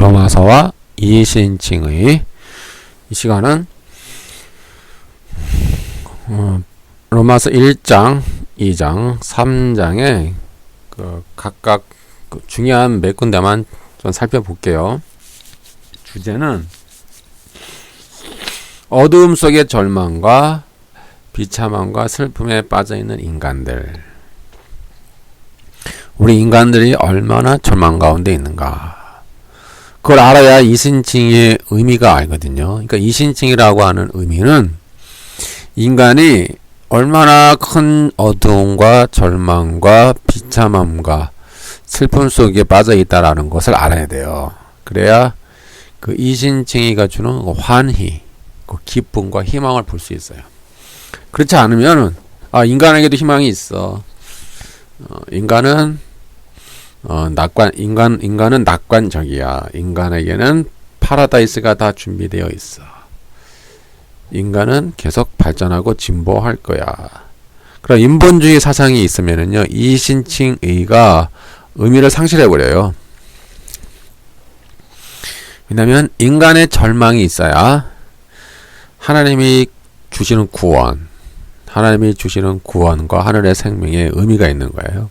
로마서와 이신칭의 이 시간은 로마서 1장, 2장, 3장의 각각 중요한 몇 군데만 좀 살펴볼게요. 주제는 어두움 속의 절망과 비참함과 슬픔에 빠져있는 인간들. 우리 인간들이 얼마나 절망 가운데 있는가. 그걸 알아야 이신칭의 의미가 알거든요. 그러니까 이신칭이라고 하는 의미는 인간이 얼마나 큰 어두움과 절망과 비참함과 슬픔 속에 빠져 있다라는 것을 알아야 돼요. 그래야 그 이신칭이가 주는 환희, 그 기쁨과 희망을 볼 수 있어요. 그렇지 않으면은 인간에게도 희망이 있어. 인간은 낙관적이야. 인간에게는 파라다이스가 다 준비되어 있어. 인간은 계속 발전하고 진보할 거야. 그럼 인본주의 사상이 있으면은요, 이신칭의가 의미를 상실해버려요. 왜냐면 인간의 절망이 있어야 하나님이 주시는 구원, 하나님이 주시는 구원과 하늘의 생명에 의미가 있는 거예요.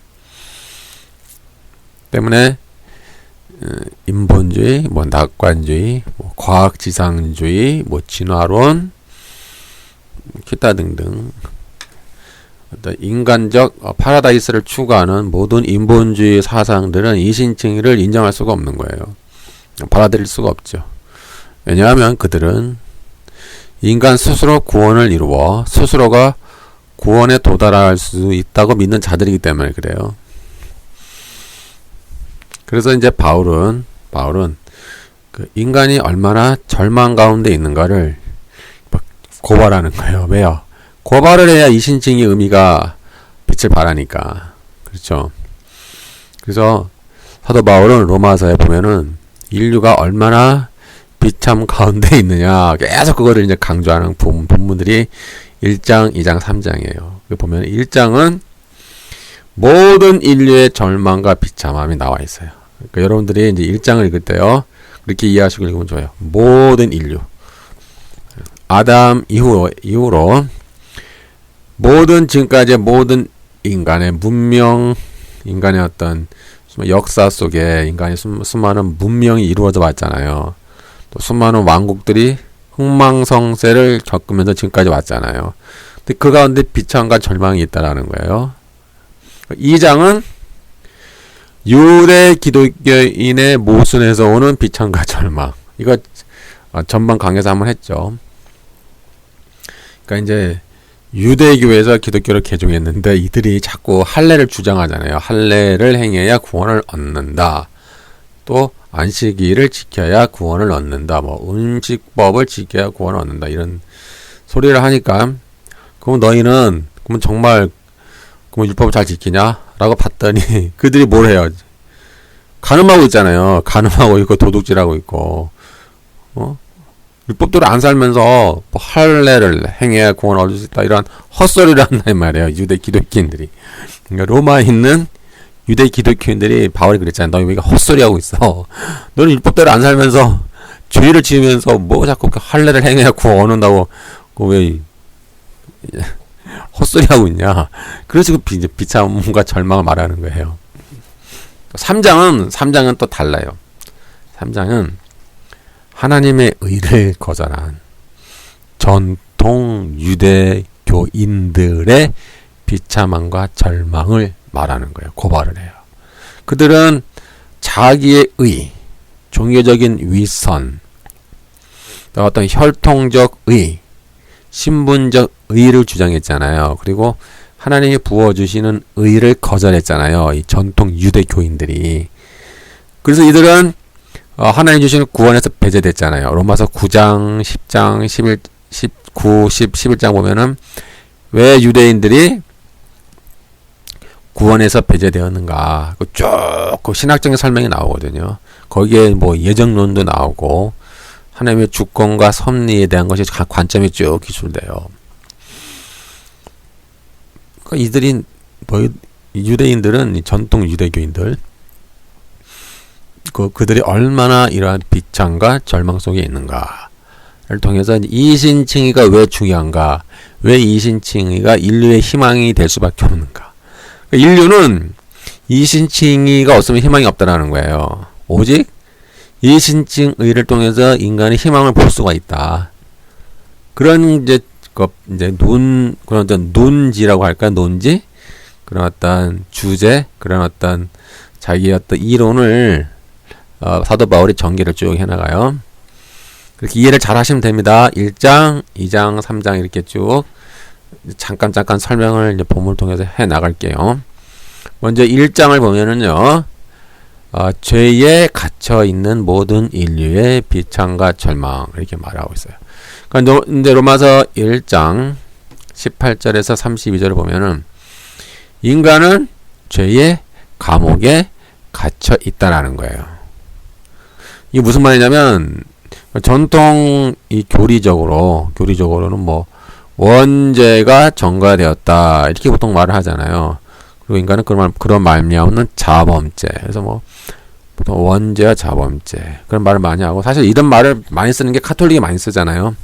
때문에 인본주의, 낙관주의, 과학지상주의, 진화론, 기타 등등 어떤 인간적 파라다이스를 추구하는 모든 인본주의 사상들은 이신칭의를 인정할 수가 없는 거예요. 받아들일 수가 없죠. 왜냐하면 그들은 인간 스스로 구원을 이루어 스스로가 구원에 도달할 수 있다고 믿는 자들이기 때문에 그래요. 그래서 이제 바울은 그 인간이 얼마나 절망 가운데 있는가를 고발하는 거예요. 왜요? 고발을 해야 이신칭의 의미가 빛을 발하니까. 그렇죠. 그래서 사도 바울은 로마서에 보면은 인류가 얼마나 비참 가운데 있느냐 계속 그거를 이제 강조하는 본문들이 1장, 2장, 3장이에요. 보면 1장은 모든 인류의 절망과 비참함이 나와 있어요. 그러니까 여러분들이 이제 1장을 읽을 때요, 그렇게 이해하시고 읽으면 좋아요. 모든 인류. 아담 이후로 모든 지금까지의 모든 인간의 문명, 인간의 어떤 역사 속에 인간의 수많은 문명이 이루어져 왔잖아요. 또 수많은 왕국들이 흥망성쇠를 겪으면서 지금까지 왔잖아요. 근데 그 가운데 비참과 절망이 있다라는 거예요. 2장은 유대 기독교인의 모순에서 오는 비참과 절망. 이거 전번 강의에서 한번 했죠. 그러니까 이제 유대교에서 기독교를 개종했는데 이들이 자꾸 할례를 주장하잖아요. 할례를 행해야 구원을 얻는다. 또 안식일을 지켜야 구원을 얻는다. 음식법을 지켜야 구원을 얻는다. 이런 소리를 하니까 그럼 너희는 정말 율법을 잘 지키냐? 라고 봤더니 그들이 뭘 해요? 간음하고 있잖아요. 간음하고 있고 도둑질하고 있고 율법대로 안 살면서 할례를 행해야 구원을 얻을 수 있다. 이런 헛소리를 한단 말이에요. 유대 기독교인들이. 그러니까 로마에 있는 유대 기독교인들이 바울이 그랬잖아요. 너희 왜 헛소리하고 있어? 너는 율법대로 안 살면서 죄를 지으면서 자꾸 할례를 행해야 구원 얻는다고 왜 헛소리하고 있냐. 그래서 이제 비참함과 절망을 말하는 거예요. 3장은 또 달라요. 3장은 하나님의 의를 거절한 전통 유대교인들의 비참함과 절망을 말하는 거예요. 고발을 해요. 그들은 자기의 의, 종교적인 위선, 어떤 혈통적 의, 신분적 의를 주장했잖아요. 그리고 하나님이 부어주시는 의를 거절했잖아요. 이 전통 유대교인들이. 그래서 이들은 하나님 주시는 구원에서 배제됐잖아요. 로마서 9장, 10장, 19, 10, 11장 보면은 왜 유대인들이 구원에서 배제되었는가. 쭉 그 신학적인 설명이 나오거든요. 거기에 예정론도 나오고 하나님의 주권과 섭리에 대한 것이 관점이 쭉 기술돼요. 그러니까 이들이 유대인들은 전통 유대교인들 그들이 얼마나 이러한 비참과 절망 속에 있는가를 통해서 이신칭의가 왜 중요한가, 왜 이신칭의가 인류의 희망이 될 수밖에 없는가. 인류는 이신칭의가 없으면 희망이 없다라는 거예요. 오직 이신칭의를 통해서 인간의 희망을 볼 수가 있다. 그런 그런 어떤 논지라고 할까, 논지, 그런 어떤 주제, 그런 어떤 자기의 어떤 이론을 사도 바울이 전개를 쭉 해나가요. 그렇게 이해를 잘 하시면 됩니다. 1장, 2장, 3장 이렇게 쭉 잠깐 설명을 이제 본문을 통해서 해 나갈게요. 먼저 1장을 보면은요, 죄에 갇혀 있는 모든 인류의 비참과 절망 이렇게 말하고 있어요. 그러니까 이제 로마서 1장 18절에서 32절을 보면은 인간은 죄의 감옥에 갇혀 있다라는 거예요. 이게 무슨 말이냐면 전통 이 교리적으로는 뭐 원죄가 전가되었다 이렇게 보통 말을 하잖아요. 그리고 인간은 그런 말미암는 자범죄. 그래서 뭐 보통 원죄와 자범죄 그런 말을 많이 하고, 사실 이런 말을 많이 쓰는 게 카톨릭이 많이 쓰잖아요.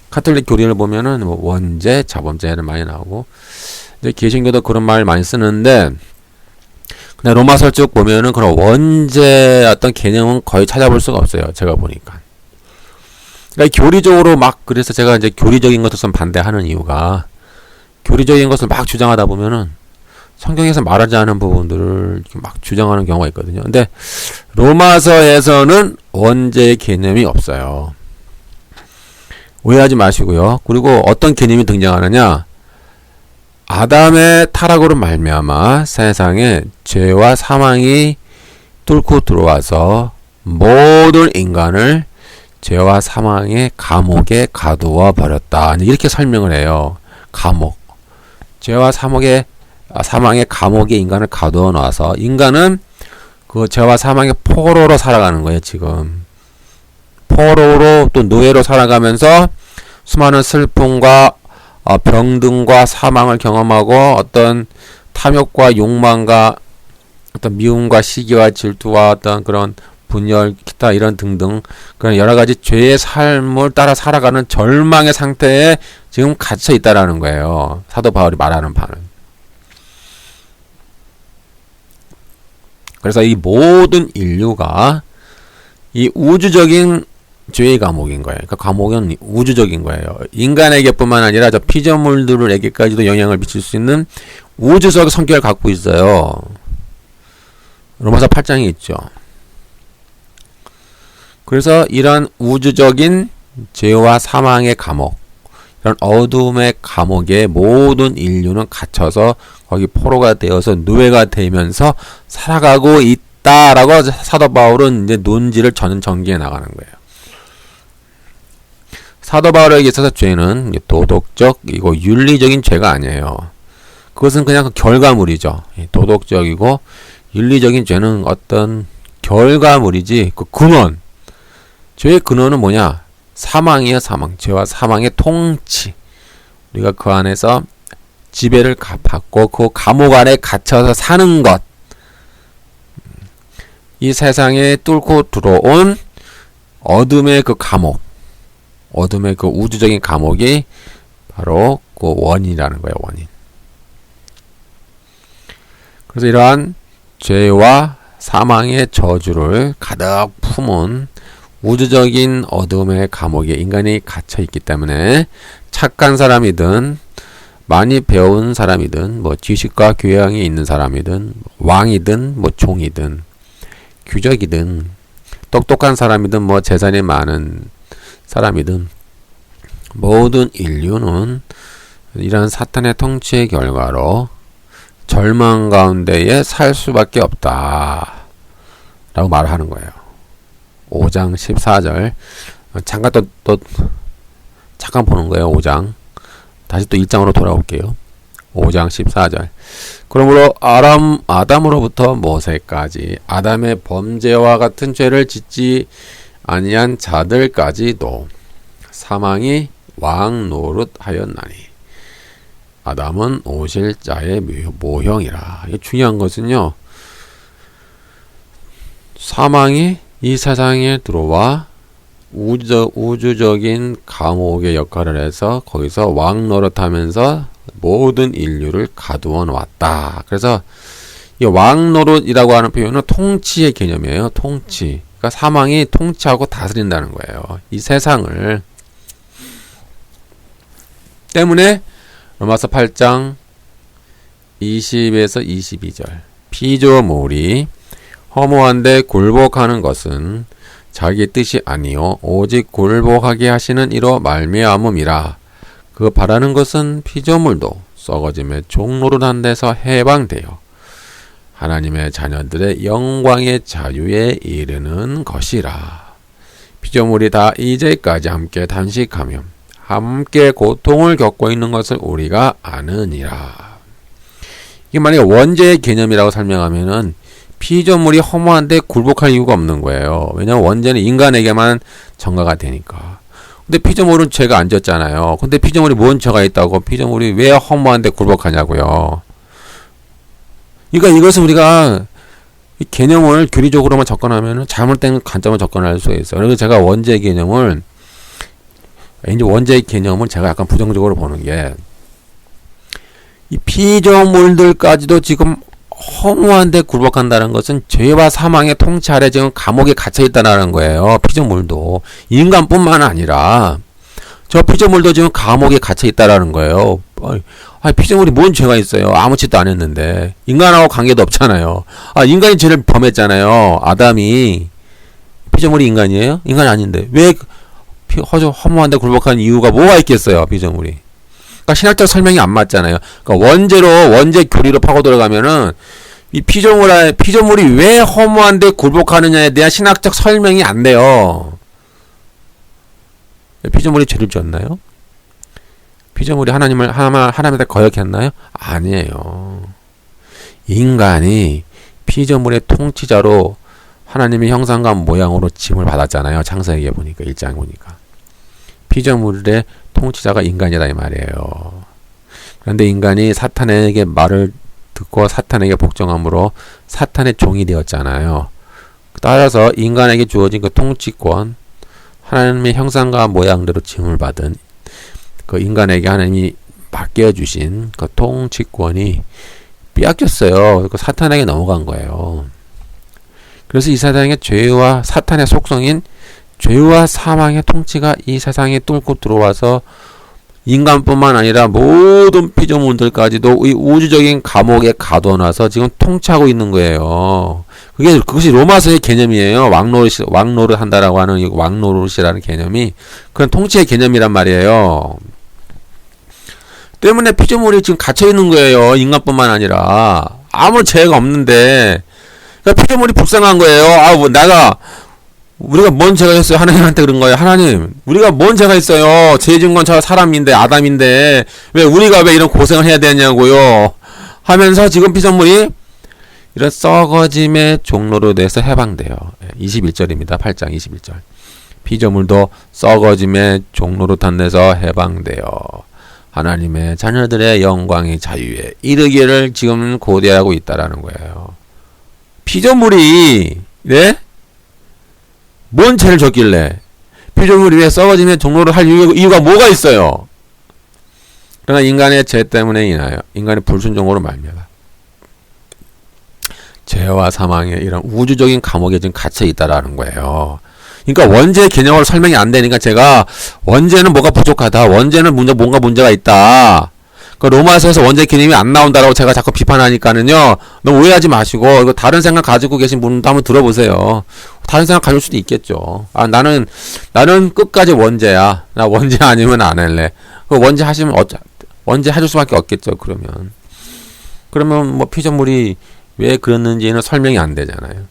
카톨릭 교리를 보면은 뭐 원죄, 자범죄를 많이 나오고, 이제 개신교도 그런 말 많이 쓰는데, 근데 로마서 쭉 보면은 그런 원죄 어떤 개념은 거의 찾아볼 수가 없어요. 제가 보니까. 그러니까 교리적으로 그래서 제가 이제 교리적인 것을 반대하는 이유가, 교리적인 것을 막 주장하다 보면은 성경에서 말하지 않은 부분들을 막 주장하는 경우가 있거든요. 근데 로마서에서는 원죄의 개념이 없어요. 오해하지 마시고요. 그리고 어떤 개념이 등장하느냐? 아담의 타락으로 말미암아 세상에 죄와 사망이 뚫고 들어와서 모든 인간을 죄와 사망의 감옥에 가두어 버렸다. 이렇게 설명을 해요. 감옥. 죄와 사망의 감옥에 인간을 가두어 놔서 인간은 그 죄와 사망의 포로로 살아가는 거예요. 지금 포로로 또 노예로 살아가면서 수많은 슬픔과 병든과 사망을 경험하고 어떤 탐욕과 욕망과 어떤 미움과 시기와 질투와 어떤 그런 분열, 기타 이런 등등 그런 여러 가지 죄의 삶을 따라 살아가는 절망의 상태에 지금 갇혀 있다라는 거예요. 사도 바울이 말하는 바는. 그래서 이 모든 인류가 이 우주적인 죄의 감옥인 거예요. 그러니까 감옥은 우주적인 거예요. 인간에게뿐만 아니라 저 피조물들에게까지도 영향을 미칠 수 있는 우주적 성격을 갖고 있어요. 로마서 8장에 있죠. 그래서 이런 우주적인 죄와 사망의 감옥, 이런 어둠의 감옥에 모든 인류는 갇혀서 거기 포로가 되어서 노예가 되면서 살아가고 있다라고 사도 바울은 이제 논지를 전개해 나가는 거예요. 사도 바울에게 있어서 죄는 도덕적이고 윤리적인 죄가 아니에요. 그것은 그냥 그 결과물이죠. 도덕적이고 윤리적인 죄는 어떤 결과물이지 그 근원, 죄의 근원은 뭐냐? 사망이에요. 사망. 죄와 사망의 통치. 우리가 그 안에서 지배를 받고 그 감옥 안에 갇혀서 사는 것. 이 세상에 뚫고 들어온 어둠의 그 감옥, 어둠의 그 우주적인 감옥이 바로 그 원인이라는 거예요. 원인. 그래서 이러한 죄와 사망의 저주를 가득 품은 우주적인 어둠의 감옥에 인간이 갇혀 있기 때문에 착한 사람이든 많이 배운 사람이든 뭐 지식과 교양이 있는 사람이든 왕이든 뭐 종이든 귀족이든 똑똑한 사람이든 뭐 재산이 많은 사람이든 모든 인류는 이런 사탄의 통치의 결과로 절망 가운데에 살 수밖에 없다 라고 말하는 거예요. 5장 14절 잠깐 잠깐 보는 거예요. 5장 다시 또 1장으로 돌아올게요. 5장 14절 그러므로 아담으로부터 모세까지 아담의 범죄와 같은 죄를 짓지 아니한 자들까지도 사망이 왕 노릇하였나니 아담은 오실 자의 모형이라. 이게 중요한 것은요, 사망이 이 세상에 들어와 우주적인 감옥의 역할을 해서 거기서 왕 노릇하면서 모든 인류를 가두어 놓았다. 그래서 이 왕 노릇이라고 하는 표현은 통치의 개념이에요. 통치. 그러니까 사망이 통치하고 다스린다는 거예요. 이 세상을. 때문에 로마서 8장 20에서 22절. 피조물이 허무한데 굴복하는 것은 자기 뜻이 아니요 오직 굴복하게 하시는 이로 말미암음이라. 그 바라는 것은 피조물도 썩어짐의 종노릇한 데서 해방되어 하나님의 자녀들의 영광의 자유에 이르는 것이라. 피조물이 다 이제까지 함께 단식하며 함께 고통을 겪고 있는 것을 우리가 아느니라. 이게 만약에 원죄의 개념이라고 설명하면은 피조물이 허무한데 굴복할 이유가 없는 거예요. 왜냐하면 원죄는 인간에게만 전가가 되니까. 근데 피조물은 죄가 안 졌잖아요. 근데 피조물이 뭔 죄가 있다고 피조물이 왜 허무한데 굴복하냐고요. 그러니까 이것은 우리가 이 개념을 교리적으로만 접근하면 잘못된 관점을 접근할 수가 있어요. 그래서 제가 원죄의 개념을 이제 원죄의 개념을 제가 약간 부정적으로 보는 게 이 피조물들까지도 지금 허무한데 굴복한다는 것은 죄와 사망의 통치 아래 지금 감옥에 갇혀 있다는 거예요. 피조물도 인간뿐만 아니라 저 피조물도 지금 감옥에 갇혀 있다라는 거예요. 피조물이 뭔 죄가 있어요? 아무 짓도 안 했는데 인간하고 관계도 없잖아요. 인간이 죄를 범했잖아요. 아담이. 피조물이 인간이에요? 인간 아닌데 왜 허무한데 굴복하는 이유가 뭐가 있겠어요? 피조물이. 그러니까 신학적 설명이 안 맞잖아요. 그러니까 원죄 교리로 파고 들어가면은 이 피조물이 왜 허무한데 굴복하느냐에 대한 신학적 설명이 안 돼요. 피조물이 죄를 지었나요? 피조물이 하나님한테 거역했나요? 아니에요. 인간이 피조물의 통치자로 하나님의 형상과 모양으로 짐을 받았잖아요. 창세기에 보니까 1장 보니까. 피조물의 통치자가 인간이다 이 말이에요. 그런데 인간이 사탄에게 말을 듣고 사탄에게 복종함으로 사탄의 종이 되었잖아요. 따라서 인간에게 주어진 그 통치권, 하나님의 형상과 모양대로 짐을 받은 그 인간에게 하나님이 맡겨주신 그 통치권이 빼앗겼어요. 그 사탄에게 넘어간 거예요. 그래서 이 세상에 죄와 사탄의 속성인 죄와 사망의 통치가 이 세상에 뚫고 들어와서 인간뿐만 아니라 모든 피조물들까지도 이 우주적인 감옥에 가둬놔서 지금 통치하고 있는 거예요. 그것이 로마서의 개념이에요. 왕노릇 한다라고 하는 이 왕노릇이라는 개념이 그런 통치의 개념이란 말이에요. 때문에 피조물이 지금 갇혀 있는 거예요. 인간뿐만 아니라 아무 죄가 없는데 그러니까 피조물이 불쌍한 거예요. 우리가 뭔 죄가 있어요? 하나님한테 그런 거예요. 하나님, 우리가 뭔 죄가 있어요? 죄 지은 건 저 사람인데, 아담인데, 우리가 왜 이런 고생을 해야 되냐고요? 하면서 지금 피조물이 이런 썩어짐의 종로로 돼서 해방돼요. 21절입니다. 8장 21절. 피조물도 썩어짐의 종로로 탄데서 해방돼요. 하나님의 자녀들의 영광의 자유에 이르기를 지금 고대하고 있다라는 거예요. 피조물이, 네? 뭔 죄를 졌길래 피조물이 왜 썩어지면 종로를 할 이유가 뭐가 있어요? 그러나 인간의 죄 때문에 인하여 인간의 불순종으로 말미암아 죄와 사망의 이런 우주적인 감옥에 지금 갇혀 있다라는 거예요. 그러니까 원죄 개념으로 설명이 안 되니까 제가 원죄는 뭐가 부족하다. 원죄는 뭔가 문제가 있다. 그 로마서에서 원죄 개념이 안 나온다라고 제가 자꾸 비판하니까는요. 너무 오해하지 마시고 이거 다른 생각 가지고 계신 분도 한번 들어보세요. 다른 생각 가질 수도 있겠죠. 나는 끝까지 원죄야. 나 원죄 아니면 안 할래. 그 원죄 하시면 원죄 하실 수밖에 없겠죠. 그러면 뭐 피조물이 왜 그랬는지는 설명이 안 되잖아요.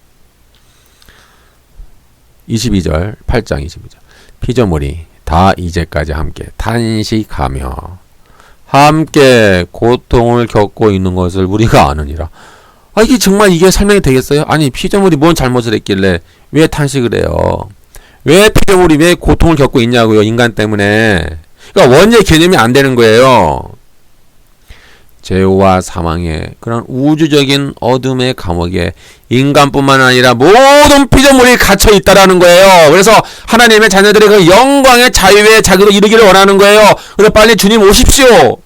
22절 8장 22절 피조물이 다 이제까지 함께 탄식하며 함께 고통을 겪고 있는 것을 우리가 아느니라. 이게 정말 이게 설명이 되겠어요? 아니 피조물이 뭔 잘못을 했길래 왜 탄식을 해요? 왜 피조물이 왜 고통을 겪고 있냐고요? 인간 때문에. 그러니까 원죄 개념이 안 되는 거예요. 죄와 사망의 그런 우주적인 어둠의 감옥에 인간뿐만 아니라 모든 피조물이 갇혀 있다라는 거예요. 그래서 하나님의 자녀들의 그 영광의 자유에 자기도 이르기를 원하는 거예요. 그래서 빨리 주님 오십시오.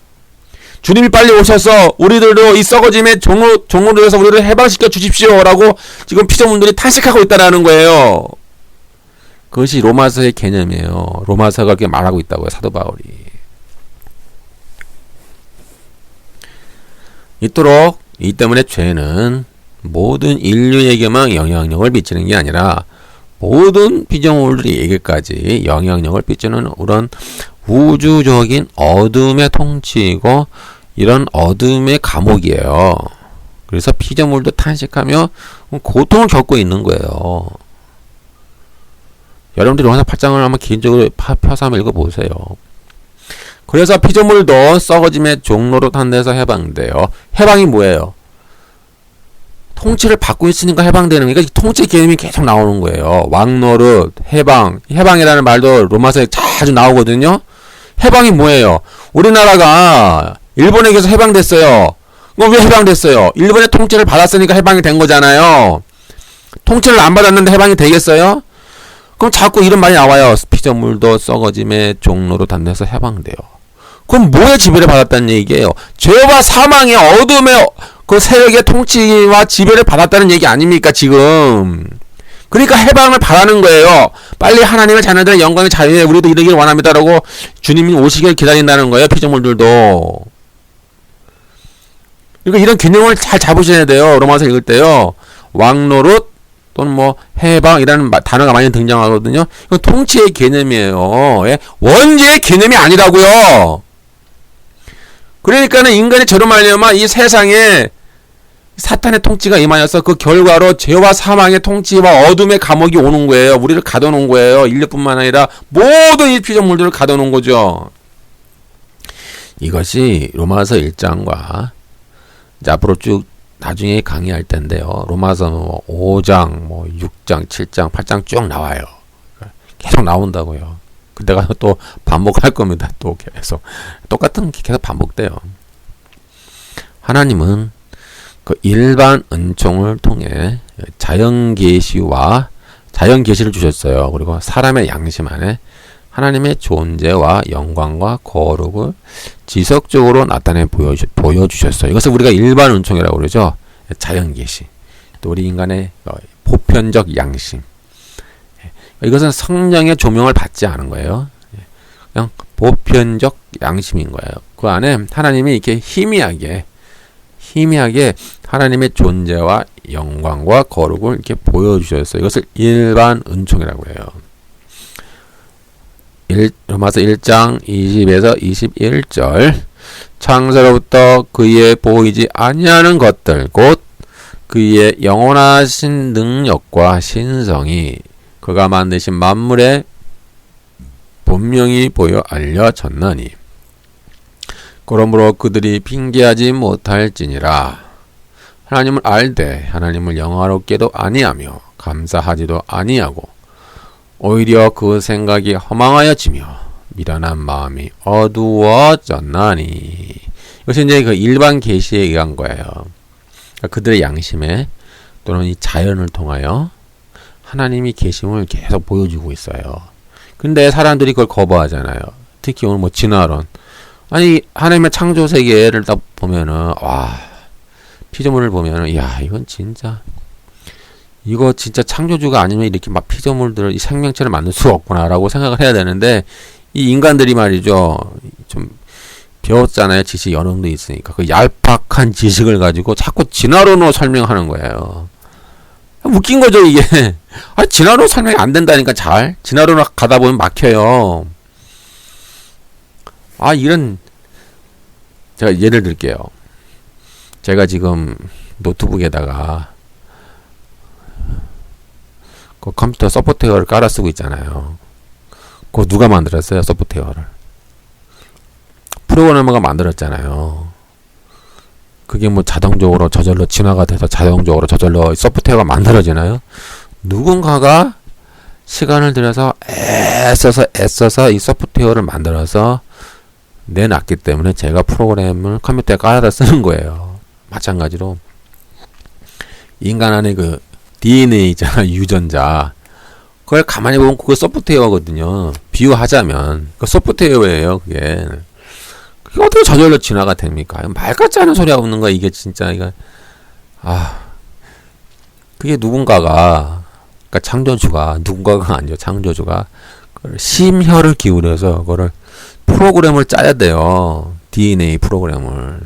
주님이 빨리 오셔서 우리들도 이 썩어짐의 종으로 해서 우리를 해방시켜 주십시오라고 지금 피조물들이 탄식하고 있다라는 거예요. 그것이 로마서의 개념이에요. 로마서가 그렇게 말하고 있다고요. 사도 바울이. 이토록 이 때문에 죄는 모든 인류에게만 영향력을 미치는 게 아니라 모든 피조물들에게까지 영향력을 미치는 그런 우주적인 어둠의 통치이고 이런 어둠의 감옥이에요. 그래서 피조물도 탄식하며 고통을 겪고 있는 거예요. 여러분들이 로마서 8장을 한번 개인적으로 펴서 한번 읽어보세요. 그래서 피조물도 썩어짐의 종로로 탄 데서 해방돼요. 해방이 뭐예요? 통치를 받고 있으니까 해방되는 거니까 통치 개념이 계속 나오는 거예요. 왕노릇, 해방. 해방이라는 말도 로마서에 자주 나오거든요. 해방이 뭐예요? 우리나라가 일본에게서 해방됐어요. 그럼 왜 해방됐어요? 일본의 통치를 받았으니까 해방이 된 거잖아요. 통치를 안 받았는데 해방이 되겠어요? 그럼 자꾸 이런 말이 나와요. 피조물도 썩어짐의 종로로 단내서 해방돼요. 그럼 뭐의 지배를 받았다는 얘기예요? 죄와 사망의 어둠의 그 세력의 통치와 지배를 받았다는 얘기 아닙니까 지금? 그러니까 해방을 바라는 거예요. 빨리 하나님의 자녀들의 영광의 자유에 우리도 이르기를 원합니다라고 주님이 오시길 기다린다는 거예요. 피조물들도. 그러니까 이런 균형을 잘 잡으셔야 돼요. 로마서 읽을 때요. 왕노릇 또는 뭐 해방이라는 단어가 많이 등장하거든요. 이건 통치의 개념이에요. 예? 원죄의 개념이 아니라고요. 그러니까는 인간의 죄로 말미암아 이 세상에 사탄의 통치가 임하여서 그 결과로 죄와 사망의 통치와 어둠의 감옥이 오는 거예요. 우리를 가둬놓은 거예요. 인류뿐만 아니라 모든 이 피조물들을 가둬놓은 거죠. 이것이 로마서 1장과 이제 앞으로 쭉 나중에 강의할 텐데요. 로마서 뭐 5장, 뭐 6장, 7장, 8장 쭉 나와요. 계속 나온다고요. 그때가 또 반복할 겁니다. 또 계속 똑같은 게 계속 반복돼요. 하나님은 그 일반 은총을 통해 자연 계시와 자연 계시를 주셨어요. 그리고 사람의 양심 안에 하나님의 존재와 영광과 거룩을 지속적으로 나타내 보여주셨어요. 이것을 우리가 일반 은총이라고 그러죠. 자연 계시. 또 우리 인간의 보편적 양심. 이것은 성령의 조명을 받지 않은 거예요. 그냥 보편적 양심인 거예요. 그 안에 하나님이 이렇게 희미하게 하나님의 존재와 영광과 거룩을 이렇게 보여주셨어요. 이것을 일반 은총이라고 해요. 로마서 1장 20에서 21절 창세로부터 그의 보이지 아니하는 것들 곧 그의 영원하신 능력과 신성이 그가 만드신 만물에 분명히 보여 알려졌나니 그러므로 그들이 핑계하지 못할지니라. 하나님을 알되 하나님을 영화롭게도 아니하며 감사하지도 아니하고 오히려 그 생각이 허망하여지며 미련한 마음이 어두워졌나니. 이것이 이제 그 일반 계시에 의한 거예요. 그러니까 그들의 양심에 또는 이 자연을 통하여 하나님이 계심을 계속 보여주고 있어요. 근데 사람들이 그걸 거부하잖아요. 특히 오늘 뭐 진화론. 아니 하나님의 창조 세계를 딱 보면은 와 피조물을 보면은 야 이건 진짜 이거 진짜 창조주가 아니면 이렇게 막 피조물들을 이 생명체를 만들 수가 없구나라고 생각을 해야 되는데 이 인간들이 말이죠 좀 배웠잖아요. 지식 어느 정도 있으니까 그 얄팍한 지식을 가지고 자꾸 진화론으로 설명하는 거예요. 웃긴 거죠 이게. 아 진화론 설명이 안 된다니까 잘 진화론으로 가다 보면 막혀요. 아 이런 제가 예를 들게요. 제가 지금 노트북에다가 그 컴퓨터 소프트웨어를 깔아 쓰고 있잖아요. 그거 누가 만들었어요? 소프트웨어를 프로그래머가 만들었잖아요. 그게 뭐 자동적으로 저절로 진화가 돼서 자동적으로 저절로 소프트웨어가 만들어지나요? 누군가가 시간을 들여서 애써서 이 소프트웨어를 만들어서 내놨기 때문에 제가 프로그램을 컴퓨터에 깔아다 쓰는 거예요. 마찬가지로 인간 안에 그 DNA 있잖아, 유전자. 그걸 가만히 보면 그거 소프트웨어거든요. 비유하자면 그 소프트웨어예요. 그게 어떻게 저절로 진화가 됩니까? 말 같지 않은 소리 하고 있는 거야. 이게 진짜 이거 그게 누군가가, 그러니까 창조주가, 누군가가 아니죠. 창조주가 심혈을 기울여서 그거를 프로그램을 짜야 돼요. DNA 프로그램을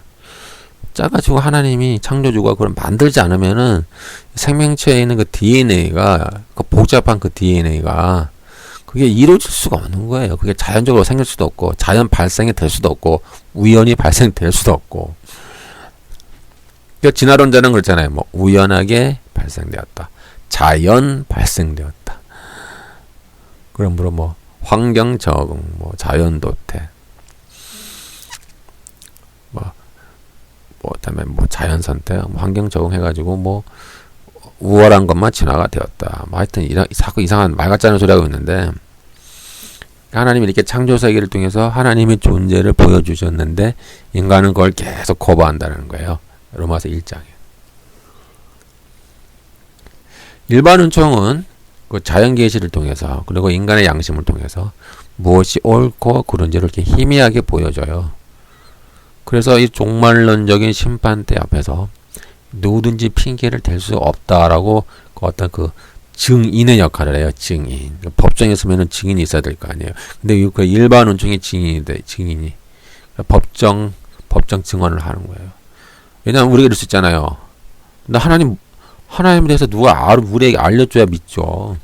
짜가지고 하나님이, 창조주가 그걸 만들지 않으면은 생명체에 있는 그 DNA가, 그 복잡한 그 DNA가 그게 이루어질 수가 없는 거예요. 그게 자연적으로 생길 수도 없고, 자연 발생이 될 수도 없고, 우연히 발생될 수도 없고. 그러니까 진화론자는 그렇잖아요. 뭐 우연하게 발생되었다, 자연 발생되었다. 그러므로 뭐 환경 적응, 뭐 자연 도태, 그다음에 뭐 자연 선택, 뭐 환경 적응해가지고 뭐 우월한 것만 진화가 되었다. 뭐 하여튼 자꾸 이상한 말 같지 않은 소리 하고 있는데, 하나님이 이렇게 창조 세계를 통해서 하나님의 존재를 보여주셨는데 인간은 그걸 계속 거부한다는 거예요. 로마서 1장에. 일반 은총은 그 자연 계시를 통해서, 그리고 인간의 양심을 통해서 무엇이 옳고 그른지를 이렇게 희미하게 보여줘요. 그래서 이 종말론적인 심판대 앞에서 누구든지 핑계를 댈 수 없다라고 그 어떤 그 증인의 역할을 해요. 증인. 법정에 서면은 증인이 있어야 될 거 아니에요. 근데 그 일반 은총이 증인이 돼. 증인이 법정 증언을 하는 거예요. 왜냐하면 우리가 이럴 수 있잖아요. 나 하나님에 대해서 누가 우리에게 알려줘야 믿죠.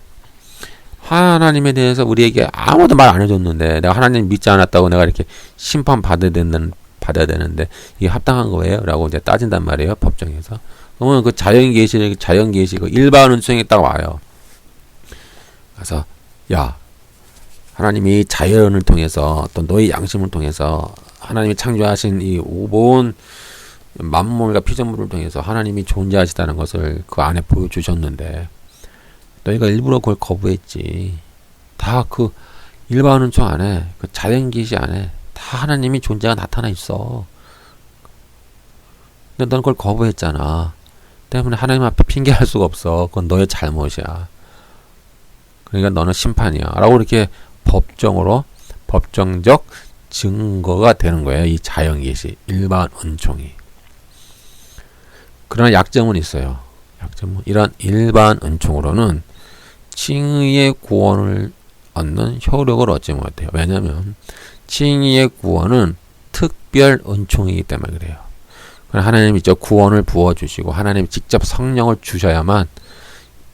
하나님에 대해서 우리에게 아무도 말 안 해줬는데 내가 하나님 믿지 않았다고 내가 이렇게 심판 받아야 되는데 이게 합당한 거예요? 라고 이제 따진단 말이에요. 법정에서. 그러면 그 자연 계시 그 일반 은총이 딱 와요. 그래서 야, 하나님이 자연을 통해서 또 너의 양심을 통해서 하나님이 창조하신 이 온 만물과 피조물을 통해서 하나님이 존재하시다는 것을 그 안에 보여주셨는데 너희가 일부러 그걸 거부했지. 다 그 일반 은총 안에, 그 자연 계시 안에 다 하나님이 존재가 나타나 있어. 근데 넌 그걸 거부했잖아. 때문에 하나님 앞에 핑계할 수가 없어. 그건 너의 잘못이야. 그러니까 너는 심판이야. 라고 이렇게 법정적 증거가 되는 거예요. 이 자연 계시, 일반 은총이. 그러나 약점은 있어요. 약점은 이런 일반 은총으로는 칭의의 구원을 얻는 효력을 얻지 못해요. 왜냐하면 칭의의 구원은 특별 은총이기 때문에 그래요. 하나님이 저 구원을 부어주시고 하나님이 직접 성령을 주셔야만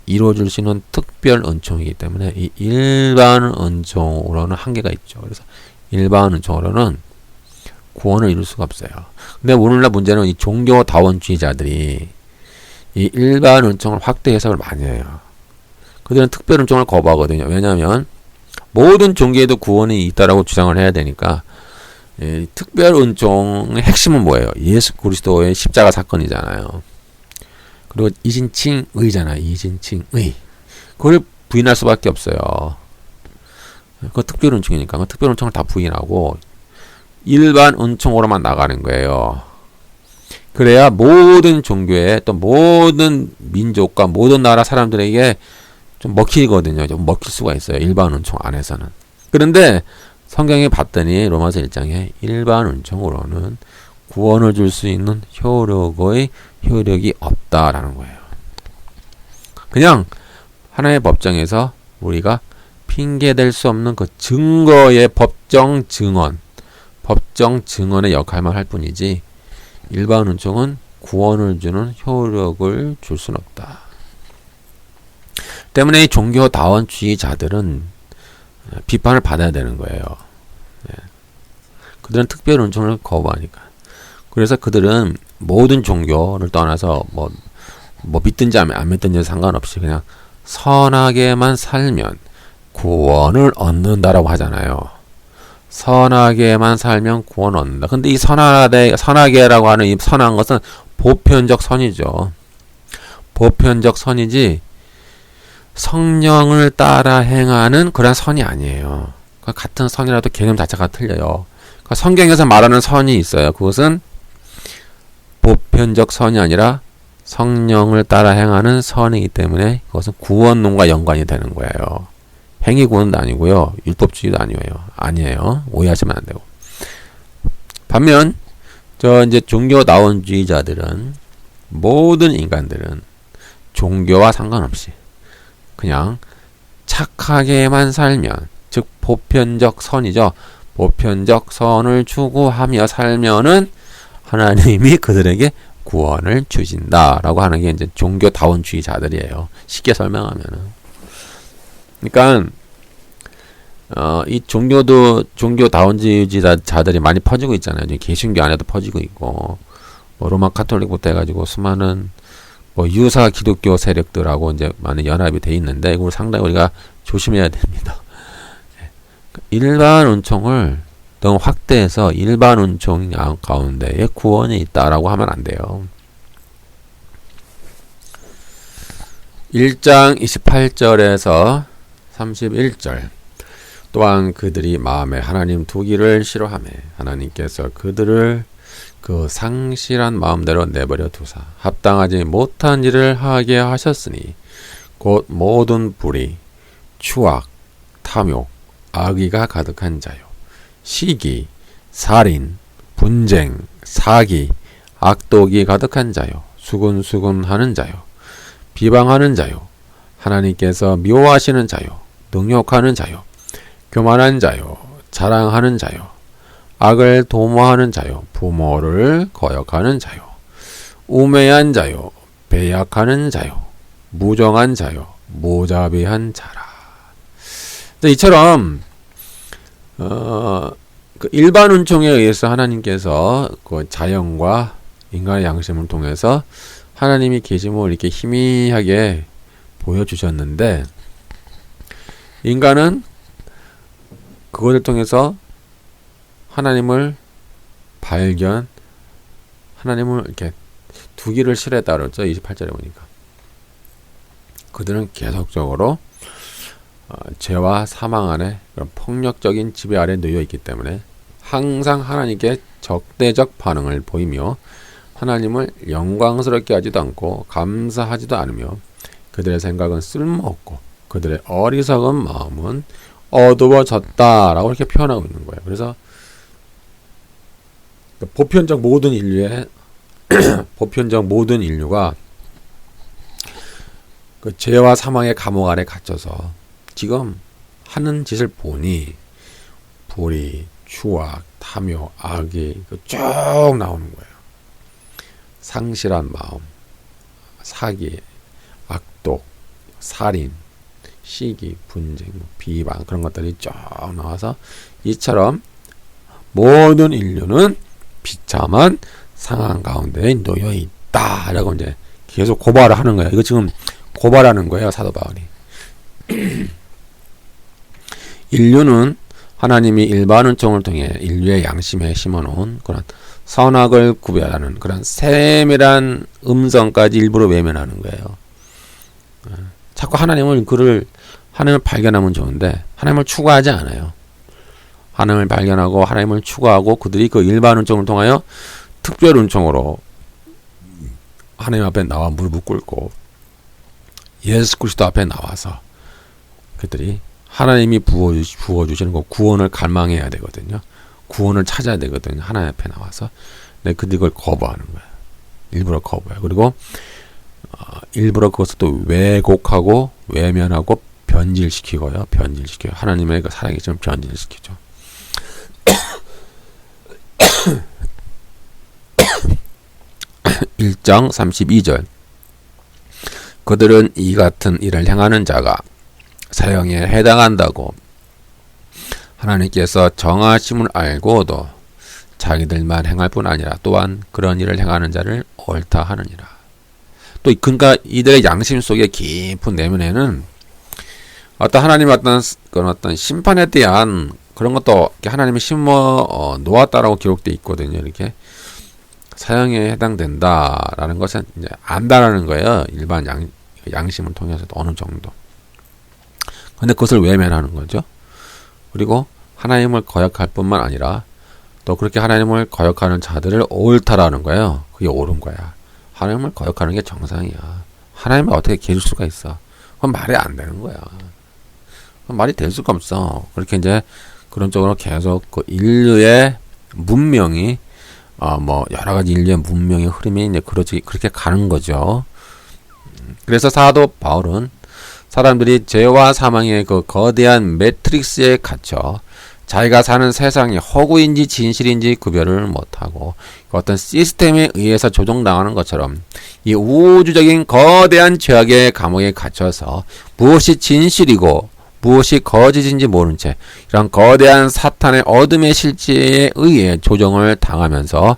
이루어질 수 있는 특별 은총이기 때문에 이 일반 은총으로는 한계가 있죠. 그래서 일반 은총으로는 구원을 이룰 수가 없어요. 근데 오늘날 문제는 이 종교다원주의자들이 이 일반 은총을 확대 해석을 많이 해요. 그들은 특별 은총을 거부하거든요. 왜냐하면 모든 종교에도 구원이 있다라고 주장을 해야 되니까. 특별 은총의 핵심은 뭐예요? 예수 그리스도의 십자가 사건이잖아요. 그리고 이신칭의잖아요. 이신칭의. 그걸 부인할 수밖에 없어요. 그거 특별 은총이니까. 그 특별 은총을 다 부인하고 일반 은총으로만 나가는 거예요. 그래야 모든 종교에, 또 모든 민족과 모든 나라 사람들에게 좀 먹히거든요. 좀 먹힐 수가 있어요. 일반 은총 안에서는. 그런데 성경에 봤더니 로마서 1장에 일반 은총으로는 구원을 줄 수 있는 효력이 없다라는 거예요. 그냥 하나의 법정에서 우리가 핑계댈 수 없는 그 증거의 법정 증언의 역할만 할 뿐이지 일반 은총은 구원을 주는 효력을 줄 수는 없다. 때문에 이 종교다원주의자들은 비판을 받아야 되는 거예요. 그들은 특별 은총을 거부하니까. 그래서 그들은 모든 종교를 떠나서 뭐 믿든지 안 믿든지 상관없이 그냥 선하게만 살면 구원을 얻는다라고 하잖아요. 선하게만 살면 구원을 얻는다. 근데 이 선하게라고 하는 이 선한 것은 보편적 선이죠. 보편적 선이지 성령을 따라 행하는 그런 선이 아니에요. 같은 선이라도 개념 자체가 틀려요. 그러니까 성경에서 말하는 선이 있어요. 그것은 보편적 선이 아니라 성령을 따라 행하는 선이기 때문에 그것은 구원론과 연관이 되는 거예요. 행위 구원도 아니고요. 율법주의도 아니에요. 오해하시면 안 되고. 반면 저 이제 종교다원주의자들은 모든 인간들은 종교와 상관없이 그냥 착하게만 살면, 즉 보편적 선이죠. 보편적 선을 추구하며 살면은 하나님이 그들에게 구원을 주신다라고 하는 게 이제 종교다원주의자들이에요. 쉽게 설명하면은. 그러니까 이 종교다원주의자들이 많이 퍼지고 있잖아요. 개신교 안에도 퍼지고 있고, 뭐 로마 카톨릭부터 해가지고 수많은 뭐 유사 기독교 세력들하고 이제 많은 연합이 돼 있는데 이걸 상당히 우리가 조심해야 됩니다. 일반 은총을 너무 확대해서 일반 은총 가운데에 구원이 있다라고 하면 안 돼요. 1장 28절에서 31절 또한 그들이 마음에 하나님 두기를 싫어하매 하나님께서 그들을 그 상실한 마음대로 내버려 두사 합당하지 못한 일을 하게 하셨으니 곧 모든 불의, 추악, 탐욕, 악의가 가득한 자요, 시기, 살인, 분쟁, 사기, 악독이 가득한 자요, 수군수군하는 자요, 비방하는 자요, 하나님께서 미워하시는 자요, 능욕하는 자요, 교만한 자요, 자랑하는 자요, 악을 도모하는 자요, 부모를 거역하는 자요, 우매한 자요, 배약하는 자요, 무정한 자요, 모자비한 자라. 이처럼 그 일반 은총에 의해서 하나님께서 그 자연과 인간의 양심을 통해서 하나님이 계심을 이렇게 희미하게 보여주셨는데, 인간은 그것을 통해서 하나님을 하나님을 이렇게 두기를 싫어했다 그랬죠. 28절에 보니까. 그들은 계속적으로 죄와 사망 안에 그런 폭력적인 지배 아래 놓여 있기 때문에 항상 하나님께 적대적 반응을 보이며 하나님을 영광스럽게 하지도 않고 감사하지도 않으며 그들의 생각은 쓸모없고 그들의 어리석은 마음은 어두워졌다라고 이렇게 표현하고 있는 거예요. 그래서 보편적 모든 인류가 그 죄와 사망의 감옥 안에 갇혀서 지금 하는 짓을 보니 불의, 추악, 탐욕, 악이 쭉 나오는 거예요. 상실한 마음, 사기, 악독, 살인, 시기, 분쟁, 비방 그런 것들이 쭉 나와서 이처럼 모든 인류는 비참한 상황 가운데 놓여 있다라고 이제 계속 고발을 하는 거예요. 이거 지금 고발하는 거예요, 사도 바울이. 인류는 하나님이 일반 은총을 통해 인류의 양심에 심어놓은 그런 선악을 구별하는 그런 세밀한 음성까지 일부러 외면하는 거예요. 자꾸 하나님을 발견하면 좋은데 하나님을 추구하지 않아요. 하나님을 발견하고 하나님을 추구하고 그들이 그 일반 은총을 통하여 특별 은총으로 하나님 앞에 나와 무릎을 꿇고 예수 그리스도 앞에 나와서 그들이 하나님이 부어주시는 거 구원을 갈망해야 되거든요. 구원을 찾아야 되거든요. 하나님 앞에 나와서. 근데 그들이 그걸 거부하는 거예요. 일부러 거부해요. 그리고 일부러 그것을 또 왜곡하고 외면하고 변질시키고요. 하나님의 그 살아계심을 변질시키죠. 1장 32절 그들은 이 같은 일을 행하는 자가 사형에 해당한다고 하나님께서 정하심을 알고도 자기들만 행할 뿐 아니라 또한 그런 일을 행하는 자를 옳다 하느니라. 또 그러니까 이들의 양심 속에 깊은 내면에는 하나님의 어떤 심판에 대한 그런 것도 하나님이 심어 놓았다라고 기록되어 있거든요. 이렇게 사형에 해당된다라는 것은 이제 안다라는 거예요. 일반 양심을 통해서도 어느 정도. 근데 그것을 외면하는 거죠. 그리고 하나님을 거역할 뿐만 아니라 또 그렇게 하나님을 거역하는 자들을 옳다라는 거예요. 그게 옳은 거야. 하나님을 거역하는 게 정상이야. 하나님을 어떻게 기를 수가 있어? 그건 말이 안 되는 거야. 그건 말이 될 수가 없어. 그렇게 이제 그런 쪽으로 계속 그 인류의 문명이 뭐 여러 가지 인류의 문명의 흐름이 이제 그렇게 가는 거죠. 그래서 사도 바울은 사람들이 죄와 사망의 그 거대한 매트릭스에 갇혀 자기가 사는 세상이 허구인지 진실인지 구별을 못하고 어떤 시스템에 의해서 조종당하는 것처럼 이 우주적인 거대한 죄악의 감옥에 갇혀서 무엇이 진실이고 무엇이 거짓인지 모른 채 이런 거대한 사탄의 어둠의 실제에 의해 조종을 당하면서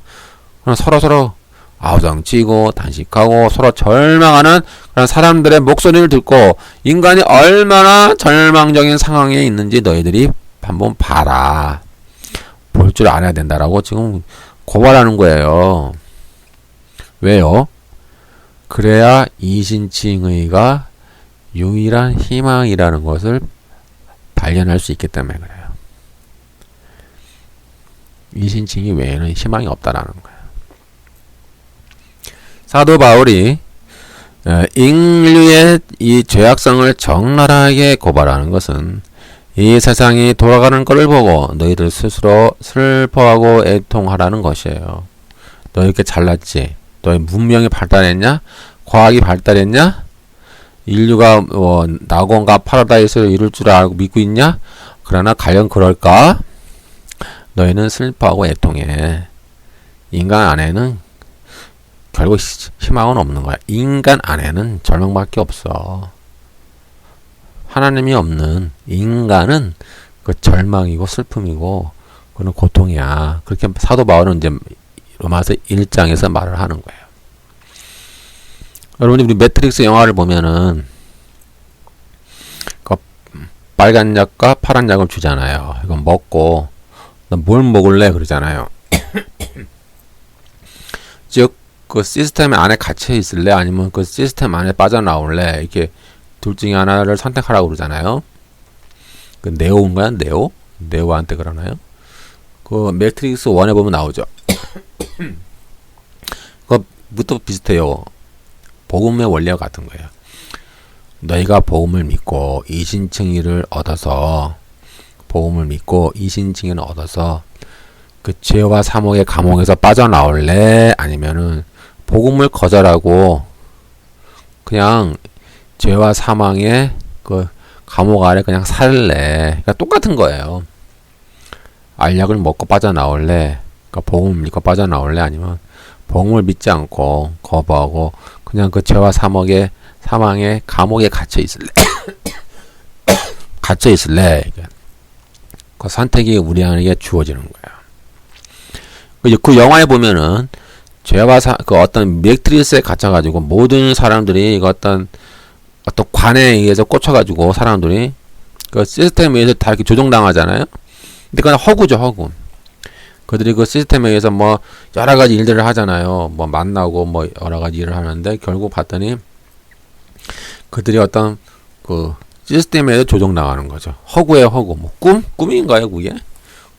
서로서로 아우성치고 단식하고 서로 절망하는 그런 사람들의 목소리를 듣고 인간이 얼마나 절망적인 상황에 있는지 너희들이 한번 봐라. 볼 줄 알아야 된다라고 지금 고발하는 거예요. 왜요? 그래야 이신칭의가 유일한 희망이라는 것을 발견할 수 있기 때문에 그래요. 이신칭의 외에는 희망이 없다라는 거예요. 사도 바울이 인류의 이 죄악성을 적나라하게 고발하는 것은 이 세상이 돌아가는 것을 보고 너희들 스스로 슬퍼하고 애통하라는 것이에요. 너 이렇게 잘났지? 너희 문명이 발달했냐? 과학이 발달했냐? 인류가 낙원과 파라다이스를 이룰 줄 알고 믿고 있냐? 그러나 과연 그럴까? 너희는 슬퍼하고 애통해. 인간 안에는 결국 희망은 없는 거야. 인간 안에는 절망밖에 없어. 하나님이 없는 인간은 그 절망이고 슬픔이고 그는 고통이야. 그렇게 사도 바울은 이제 로마서 1장에서 말을 하는 거예요. 여러분이 우리 매트릭스 영화를 보면은 그 빨간 약과 파란 약을 주잖아요. 이거 먹고 너 뭘 먹을래 그러잖아요. 즉 그 시스템 안에 갇혀 있을래 아니면 그 시스템 안에 빠져나올래 이렇게 둘 중에 하나를 선택하라고 그러잖아요. 그 네오인가요? 네오한테 그러나요? 그 매트릭스 1에 보면 나오죠. 그것부터 비슷해요. 복음의 원리와 같은 거예요. 너희가 복음을 믿고 이신칭의를 얻어서 복음을 믿고 이신칭의를 얻어서 그 죄와 사목의 감옥에서 빠져나올래? 아니면은 복음을 거절하고 그냥 죄와 사망의 그 감옥 아래 그냥 살래? 그러니까 똑같은 거예요. 알약을 먹고 빠져나올래? 그러니까 복음을 믿고 빠져나올래? 아니면 복음을 믿지 않고 거부하고 그냥 그 죄와 사망의 감옥에 갇혀 있을래? 갇혀 있을래? 그 선택이 우리에게 주어지는 거예요. 그 영화에 보면은 죄와 그 어떤 매트리스에 갇혀가지고 모든 사람들이 그 어떤 관에 의해서 꽂혀가지고 사람들이 그 시스템에 의해서 다 이렇게 조종당하잖아요. 근데 그건 허구죠, 허구. 그들이 그 시스템에 의해서 뭐 여러 가지 일들을 하잖아요. 뭐 만나고 뭐 여러 가지 일을 하는데 결국 봤더니 그들이 어떤 그 시스템에 의해서 조종당하는 거죠. 허구예요, 허구. 뭐 꿈인가요, 그게?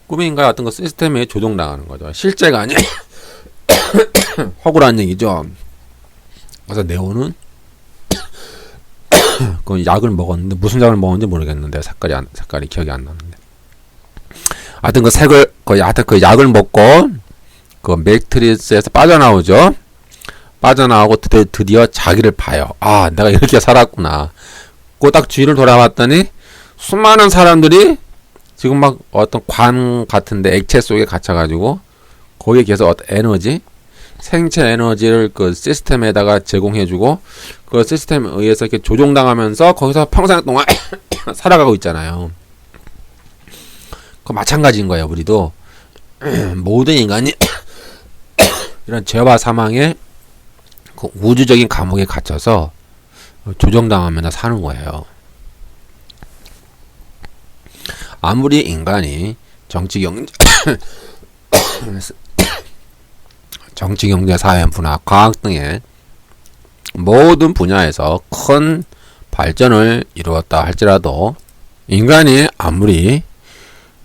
꿈인가요? 어떤 그 시스템에 조종당하는 거죠. 실제가 아니에요. 허구라는 얘기죠. 그래서 네오는 그 약을 먹었는데 무슨 약을 먹었는지 모르겠는데 색깔이 기억이 안 나는데. 하여튼 그 약을 먹고 그 매트리스에서 빠져나오죠. 빠져나오고 드디어 자기를 봐요. 아, 내가 이렇게 살았구나. 그 딱 주위를 돌아봤더니 수많은 사람들이 지금 막 어떤 관 같은데 액체 속에 갇혀가지고 거기에 계속 어떤 에너지, 생체 에너지를 그 시스템에다가 제공해주고 그 시스템에 의해서 이렇게 조종당하면서 거기서 평생 동안 살아가고 있잖아요. 그 마찬가지인 거예요. 우리도 모든 인간이 이런 죄와 사망의 그 우주적인 감옥에 갇혀서 조종당하면서 사는 거예요. 아무리 인간이 정치, 경제, 사회, 문화, 과학 등의 모든 분야에서 큰 발전을 이루었다 할지라도 인간이 아무리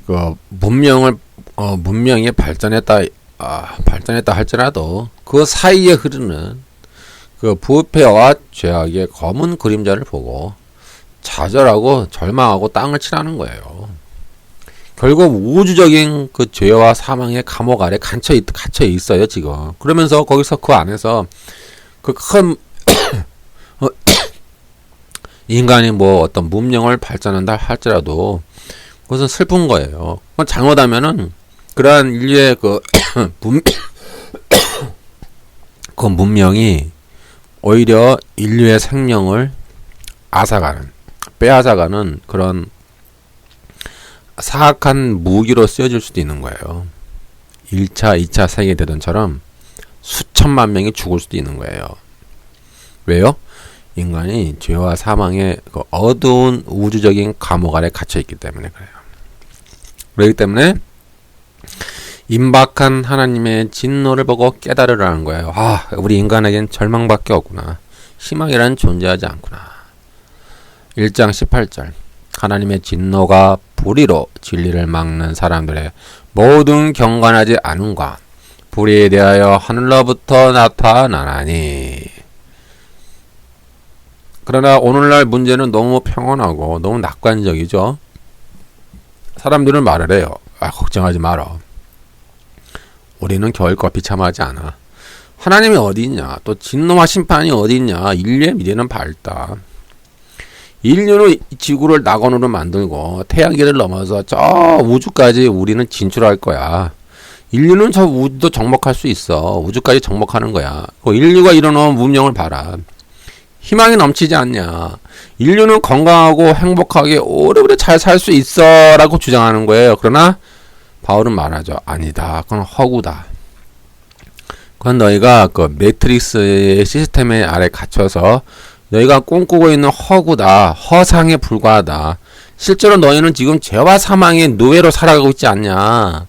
그 문명을 문명이 발전했다 할지라도 그 사이에 흐르는 그 부패와 죄악의 검은 그림자를 보고 좌절하고 절망하고 땅을 치라는 거예요. 결국 우주적인 그 죄와 사망의 감옥 아래 갇혀 있어요, 지금. 그러면서 거기서 그 안에서 그 큰 인간이 뭐 어떤 문명을 발전한다 할지라도 그것은 슬픈 거예요. 잘못하면은 그러한 인류의 그 그 문명이 오히려 인류의 생명을 빼앗아가는 그런 사악한 무기로 쓰여질 수도 있는 거예요. 1차, 2차 세계대전처럼 수천만 명이 죽을 수도 있는 거예요. 왜요? 인간이 죄와 사망의 그 어두운 우주적인 감옥 아래 갇혀 있기 때문에 그래요. 그렇기 때문에 임박한 하나님의 진노를 보고 깨달으라는 거예요. 우리 인간에겐 절망밖에 없구나. 희망이란 존재하지 않구나. 1장 18절 하나님의 진노가 불의로 진리를 막는 사람들의 모든 경건하지 않음과 불의에 대하여 하늘로부터 나타나나니. 그러나 오늘날 문제는 너무 평온하고 너무 낙관적이죠. 사람들은 말을 해요. 걱정하지 마라. 우리는 겨울과 비참하지 않아. 하나님이 어디 있냐? 또 진노와 심판이 어디 있냐? 인류의 미래는 밝다. 인류는 지구를 낙원으로 만들고 태양계를 넘어서 저 우주까지 우리는 진출할 거야. 인류는 저 우주도 정복할 수 있어. 우주까지 정복하는 거야. 인류가 이뤄놓은 문명을 봐라. 희망이 넘치지 않냐. 인류는 건강하고 행복하게 오래오래 잘 살 수 있어 라고 주장하는 거예요. 그러나 바울은 말하죠. 아니다. 그건 허구다. 그건 너희가 그 매트릭스의 시스템에 아래 갇혀서 너희가 꿈꾸고 있는 허구다. 허상에 불과하다. 실제로 너희는 지금 죄와 사망의 노예로 살아가고 있지 않냐.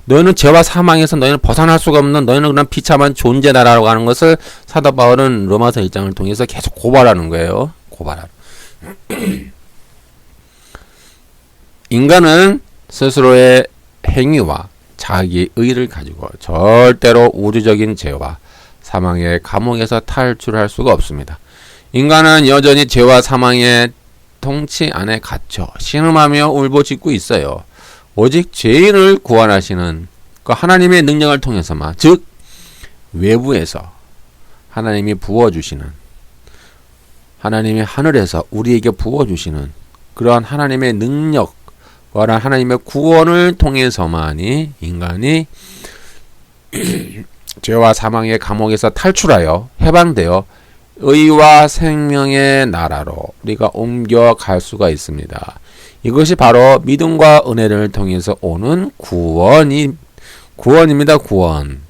너희는 죄와 사망에서 너희는 벗어날 수가 없는 너희는 그런 비참한 존재다라고 하는 것을 사도 바울은 로마서 1장을 통해서 계속 고발하는 거예요. 고발하는. 인간은 스스로의 행위와 자기 의를 가지고 절대로 우주적인 죄와 사망의 감옥에서 탈출할 수가 없습니다. 인간은 여전히 죄와 사망의 통치 안에 갇혀 신음하며 울부짖고 있어요. 오직 죄인을 구원하시는 그 하나님의 능력을 통해서만, 즉 외부에서 하나님이 부어주시는, 하나님이 하늘에서 우리에게 부어주시는 그러한 하나님의 능력, 하나님의 구원을 통해서만이 인간이 죄와 사망의 감옥에서 탈출하여 해방되어 의와 생명의 나라로 우리가 옮겨갈 수가 있습니다. 이것이 바로 믿음과 은혜를 통해서 오는 구원입니다. 구원은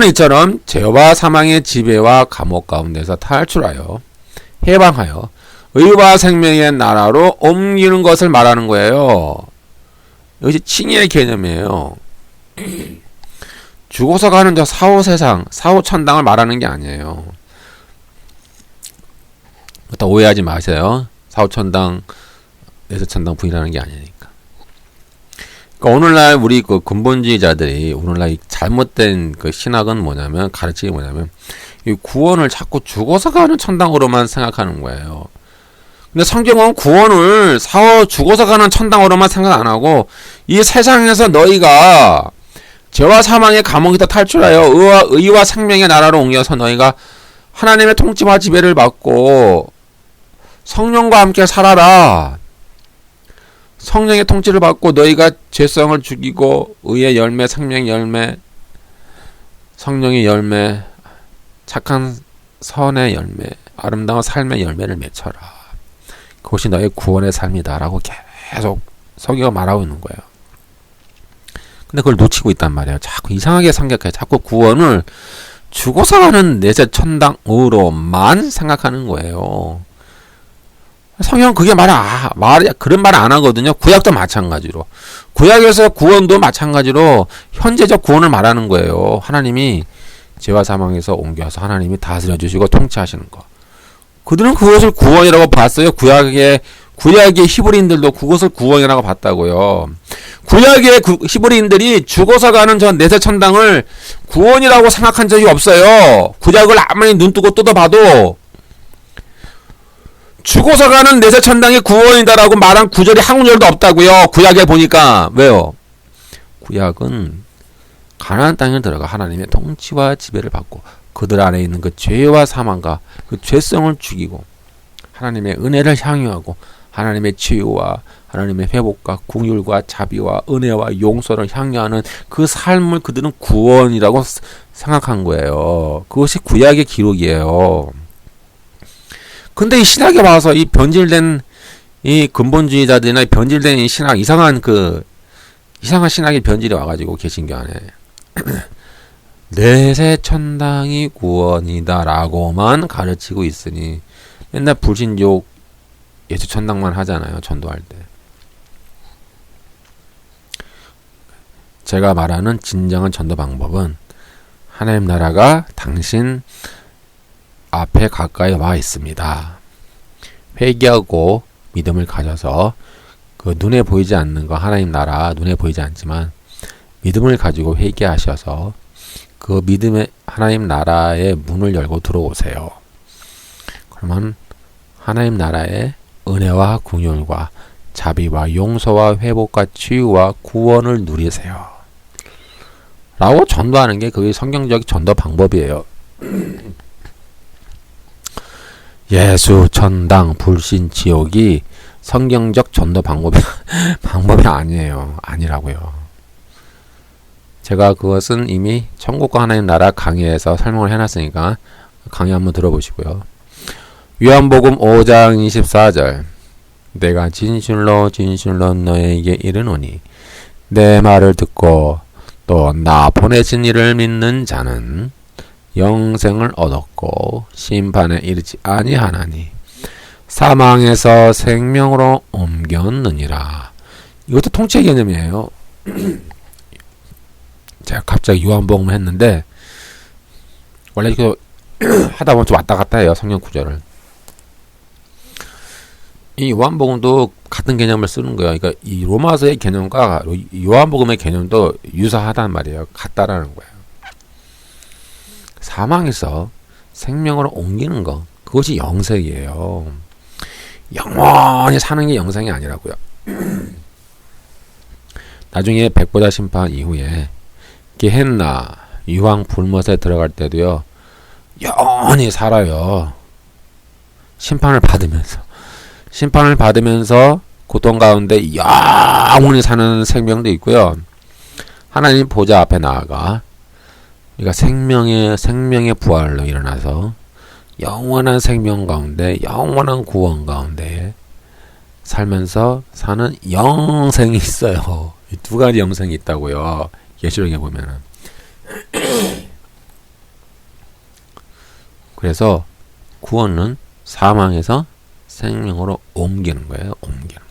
이처럼 죄와 사망의 지배와 감옥 가운데서 탈출하여 해방하여 의와 생명의 나라로 옮기는 것을 말하는 거예요. 이것이 칭의의 개념이에요. 죽어서 가는 저 사후세상, 사후천당을 말하는 게 아니에요. 또 오해하지 마세요. 사후천당, 내세천당 부인하는 게 아니니까. 그러니까 오늘날 우리 그 근본주의자들이 오늘날 잘못된 그 신학은 뭐냐면, 가르침이 뭐냐면, 이 구원을 자꾸 죽어서 가는 천당으로만 생각하는 거예요. 근데 성경은 구원을 죽어서 가는 천당으로만 생각 안 하고, 이 세상에서 너희가 죄와 사망의 감옥에서 탈출하여 의와 생명의 나라로 옮겨서 너희가 하나님의 통치와 지배를 받고 성령과 함께 살아라. 성령의 통치를 받고 너희가 죄성을 죽이고 의의 열매, 생명의 열매, 성령의 열매, 착한 선의 열매, 아름다운 삶의 열매를 맺혀라. 그것이 너의 구원의 삶이다 라고 계속 성경가 말하고 있는 거예요. 근데 그걸 놓치고 있단 말이에요. 자꾸 이상하게 생각해. 자꾸 구원을 죽어서 가는 내세 천당으로만 생각하는 거예요. 성경 그게 그런 말 안 하거든요. 구약도 마찬가지로. 구약에서 구원도 마찬가지로 현재적 구원을 말하는 거예요. 하나님이 죄와 사망에서 옮겨서 하나님이 다스려 주시고 통치하시는 거. 그들은 그것을 구원이라고 봤어요. 구약의 히브리인들도 그것을 구원이라고 봤다고요. 구약의 히브리인들이 죽어서 가는 저 내세천당을 구원이라고 생각한 적이 없어요. 구약을 아무리 눈 뜨고 뜯어봐도 죽어서 가는 내세천당이 구원이다라고 말한 구절이 한 구절도 없다고요. 구약에 보니까. 왜요? 구약은 가나안 땅에 들어가 하나님의 통치와 지배를 받고 그들 안에 있는 그 죄와 사망과 그 죄성을 죽이고 하나님의 은혜를 향유하고 하나님의 치유와 하나님의 회복과 긍휼과 자비와 은혜와 용서를 향유하는 그 삶을 그들은 구원이라고 생각한 거예요. 그것이 구약의 기록이에요. 근데 이 신학에 와서 이 변질된 이 근본주의자들이나 변질된 이 신학, 이상한 신학의 변질이 와가지고 개신교 안에 내세천당이 구원이다라고만 가르치고 있으니 맨날 불신족 예수천당만 하잖아요. 전도할 때. 제가 말하는 진정한 전도 방법은 하나님 나라가 당신 앞에 가까이 와 있습니다. 회개하고 믿음을 가져서 그 눈에 보이지 않는 거, 하나님 나라 눈에 보이지 않지만 믿음을 가지고 회개하셔서 그 믿음의 하나님 나라의 문을 열고 들어오세요. 그러면 하나님 나라의 은혜와 긍휼과 자비와 용서와 회복과 치유와 구원을 누리세요. 라고 전도하는 게 그게 성경적 전도 방법이에요. 예수, 천당, 불신, 지옥이 성경적 전도 방법이 아니에요. 아니라고요. 제가 그것은 이미 천국과 하나님 나라 강의에서 설명을 해놨으니까 강의 한번 들어보시고요. 요한복음 5장 24절 내가 진실로 너에게 이르노니 내 말을 듣고 또 나 보내신 이를 믿는 자는 영생을 얻었고 심판에 이르지 아니하나니 사망에서 생명으로 옮겼느니라. 이것도 통째 개념이에요. 제가 갑자기 요한복음 했는데 원래 이거 하다 보면 좀 왔다 갔다 해요. 성경 구절을. 이 요한복음도 같은 개념을 쓰는 거예요. 그러니까 이 로마서의 개념과 요한복음의 개념도 유사하단 말이에요. 같다라는 거예요. 사망에서 생명으로 옮기는 거, 그것이 영생이에요. 영원히 사는 게 영생이 아니라고요. 나중에 백보자 심판 이후에 게헨나 유황 불못에 들어갈 때도요, 영원히 살아요. 심판을 받으면서 고통 가운데 영원히 사는 생명도 있고요. 하나님 보좌 앞에 나아가 그러니까 생명의 부활로 일어나서 영원한 생명 가운데 영원한 구원 가운데 살면서 사는 영생이 있어요. 이 두 가지 영생이 있다고요. 계시록에 보면은. 그래서 구원은 사망에서 생명으로 옮기는 거예요. 옮기는 거.